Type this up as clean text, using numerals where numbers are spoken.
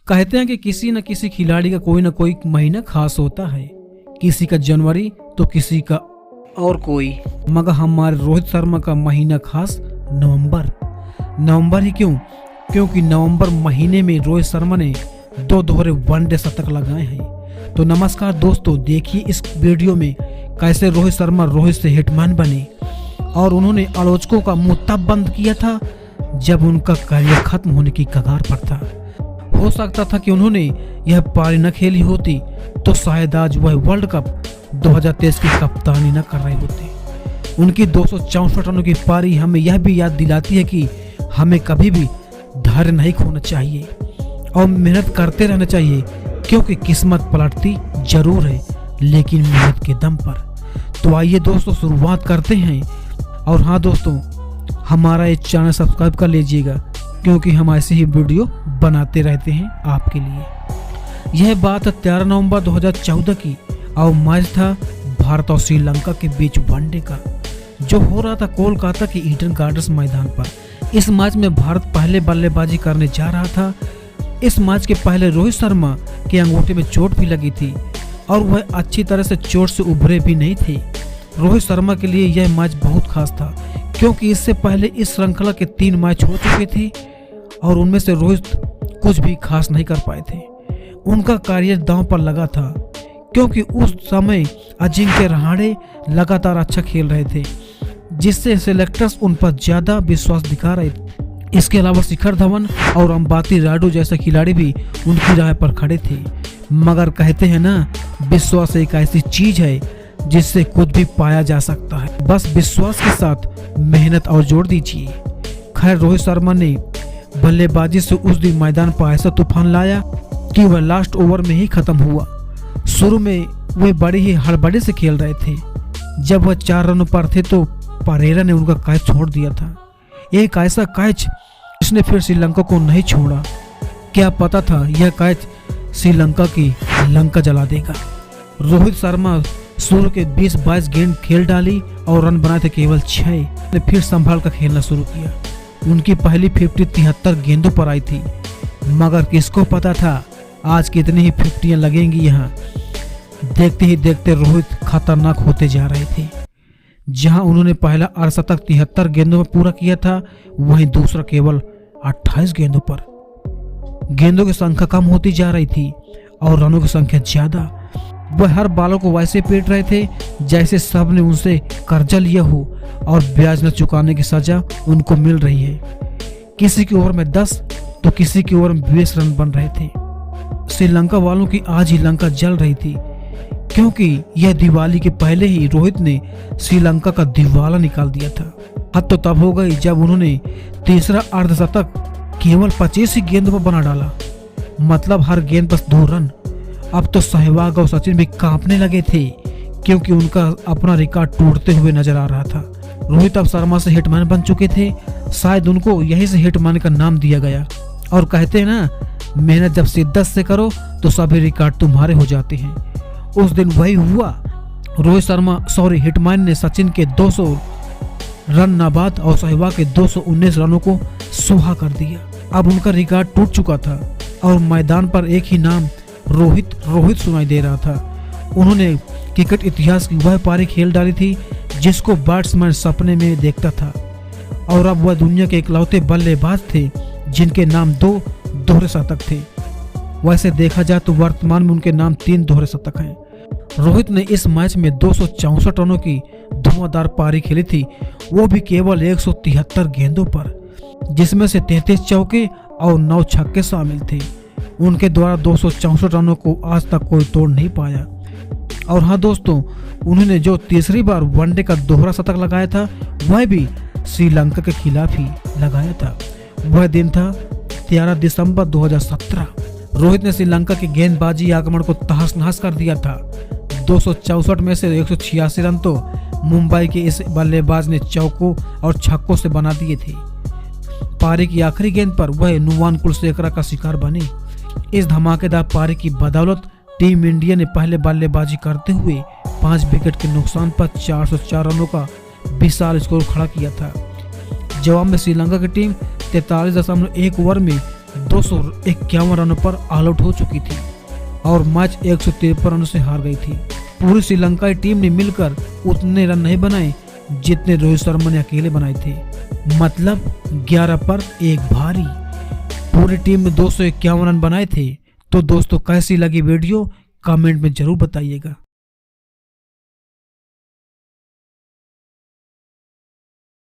कहते हैं कि किसी न किसी खिलाड़ी का कोई न कोई महीना खास होता है, किसी का जनवरी तो किसी का और कोई, मगर हमारे रोहित शर्मा का महीना खास नवंबर ही क्यों? क्योंकि नवंबर महीने में रोहित शर्मा ने 2 दोहरे वनडे शतक लगाए हैं। तो नमस्कार दोस्तों, देखिए इस वीडियो में कैसे रोहित शर्मा रोहित से हिटमैन बने और उन्होंने आलोचकों का मुंह तब बंद किया था जब उनका करियर खत्म होने की कगार पर था। हो सकता था कि उन्होंने यह पारी न खेली होती तो शायद आज वह वर्ल्ड कप 2023 की कप्तानी न कर रहे होते। उनकी 264 रनों की पारी हमें यह भी याद दिलाती है कि हमें कभी भी धैर्य नहीं खोना चाहिए और मेहनत करते रहना चाहिए, क्योंकि किस्मत पलटती जरूर है लेकिन मेहनत के दम पर। तो आइए दोस्तों शुरुआत करते हैं। और हाँ दोस्तों, हमारा ये चैनल सब्सक्राइब कर लीजिएगा क्योंकि हम ऐसे ही वीडियो बनाते रहते हैं आपके लिए। यह बात है 13 नवंबर 2014 की और मैच था भारत और श्रीलंका के बीच वनडे का, जो हो रहा था कोलकाता के ईडन गार्डन्स मैदान पर। इस मैच में भारत पहले बल्लेबाजी करने जा रहा था। इस मैच के पहले रोहित शर्मा के अंगूठे में चोट भी लगी थी और वह अच्छी तरह से चोट से उभरे भी नहीं थे। रोहित शर्मा के लिए यह मैच बहुत खास था क्योंकि इससे पहले इस श्रृंखला के 3 मैच हो चुके थे और उनमें से रोहित कुछ भी खास नहीं कर पाए थे। उनका करियर दांव पर लगा था क्योंकि उस समय अजिंक्य रहाणे लगातार अच्छा खेल रहे थे, जिससे सिलेक्टर्स उन पर ज्यादा विश्वास दिखा रहे थे। इसके अलावा शिखर धवन और अंबाती रायडू जैसे खिलाड़ी भी उनकी राह पर खड़े थे। मगर कहते हैं ना, विश्वास एक ऐसी चीज है जिससे कुछ भी पाया जा सकता है, बस विश्वास के साथ मेहनत और जोड़ दीजिए। खैर, रोहित शर्मा ने बल्लेबाजी से उस दिन मैदान पर ऐसा तूफान लाया कि वह लास्ट ओवर में ही खत्म हुआ। शुरू में वे बड़ी ही हड़बड़ी से खेल रहे थे। जब वह 4 रनों पर थे तो परेरा ने उनका कैच छोड़ दिया था। एक ऐसा कैच जिसने फिर श्रीलंका को नहीं छोड़ा। क्या पता था यह कैच श्रीलंका की लंका जला देगा। रोहित शर्मा शुरू के 20-22 गेंद खेल डाली और रन बनाए थे केवल 6 ने फिर संभाल कर खेलना शुरू किया। उनकी पहली 50 73 गेंदों पर आई थी, मगर किसको पता था आज कितनी ही 50 लगेंगी यहाँ। देखते ही देखते रोहित खतरनाक होते जा रहे थे। जहां उन्होंने पहला अर्धशतक 73 गेंदों में पूरा किया था, वहीं दूसरा केवल 28 गेंदों पर। गेंदों की संख्या कम होती जा रही थी और रनों की संख्या ज्यादा। वह हर बालों को वैसे पीट रहे थे जैसे सब ने उनसे कर्जा लिया हो और ब्याज न चुकाने की सजा उनको मिल रही है। किसी की ओवर में 10 तो किसी की ओवर में 20 रन बन रहे थे। श्रीलंका वालों की आज ही लंका जल रही थी क्योंकि यह दिवाली के पहले ही रोहित ने श्रीलंका का दिवाला निकाल दिया था। हद तो तब हो गई जब उन्होंने तीसरा अर्धशतक केवल 25 ही गेंदों पर बना डाला, मतलब हर गेंद पर 2 रन। अब तो सहवाग और सचिन भी कांपने लगे थे क्योंकि उनका अपना रिकॉर्ड टूटते हुए नजर आ रहा था। रोहित अब शर्मा से हिटमैन बन चुके थे, शायद उनको यही से हिटमैन का नाम दिया गया। और कहते हैं ना, मेहनत जब शिद्दत से करो तो सभी रिकॉर्ड तुम्हारे हो जाते हैं। उस दिन वही हुआ। हिटमैन ने सचिन के 200 रन नाबाद और सहवाग के 219 रनों को सुहा कर दिया। अब उनका रिकॉर्ड टूट चुका था और मैदान पर एक ही नाम रोहित सुनाई दे रहा था। उन्होंने क्रिकेट इतिहास की वह पारी खेल डाली थी जिसको बैट्समैन सपने में देखता था और अब वह दुनिया के इकलौते बल्लेबाज थे जिनके नाम 2 दोहरे शतक थे। वैसे देखा जाए तो वर्तमान में उनके नाम 3 दोहरे शतक हैं। रोहित ने इस मैच में 264 रनों की धुआंधार पारी खेली थी, वो भी केवल 173 गेंदों पर, जिसमें से 33 चौके और 9 छक्के शामिल थे। उनके द्वारा 264 रनों को आज तक कोई तोड़ नहीं पाया। और हाँ दोस्तों, उन्होंने जो तीसरी बार वनडे का दोहरा शतक लगाया था वह भी श्रीलंका के खिलाफ ही लगाया था। वह दिन था 13 दिसंबर 2017। रोहित ने श्रीलंका के गेंदबाजी आक्रमण को तहस नहस कर दिया था। 264 में से 186 रन तो मुंबई के इस बल्लेबाज ने चौकों और छक्कों से बना दिए थे। पारी की आखिरी गेंद पर वह नुवान कुलशेखरा का शिकार बने। इस धमाकेदार पारी की बदौलत टीम इंडिया ने पहले बल्लेबाजी करते हुए 5 विकेट के नुकसान पर 404 रनों का विशाल स्कोर खड़ा किया था। जवाब में श्रीलंका की टीम 43.1 ओवर में 251 रनों पर ऑल आउट हो चुकी थी और मैच 153 रनों से हार गई थी। पूरी श्रीलंकाई टीम ने मिलकर उतने रन नहीं बनाए जितने रोहित शर्मा ने अकेले बनाए थे, मतलब 11 पर 1 भारी। पूरी टीम में 251 रन बनाए थे। तो दोस्तों कैसी लगी वीडियो कमेंट में जरूर बताइएगा।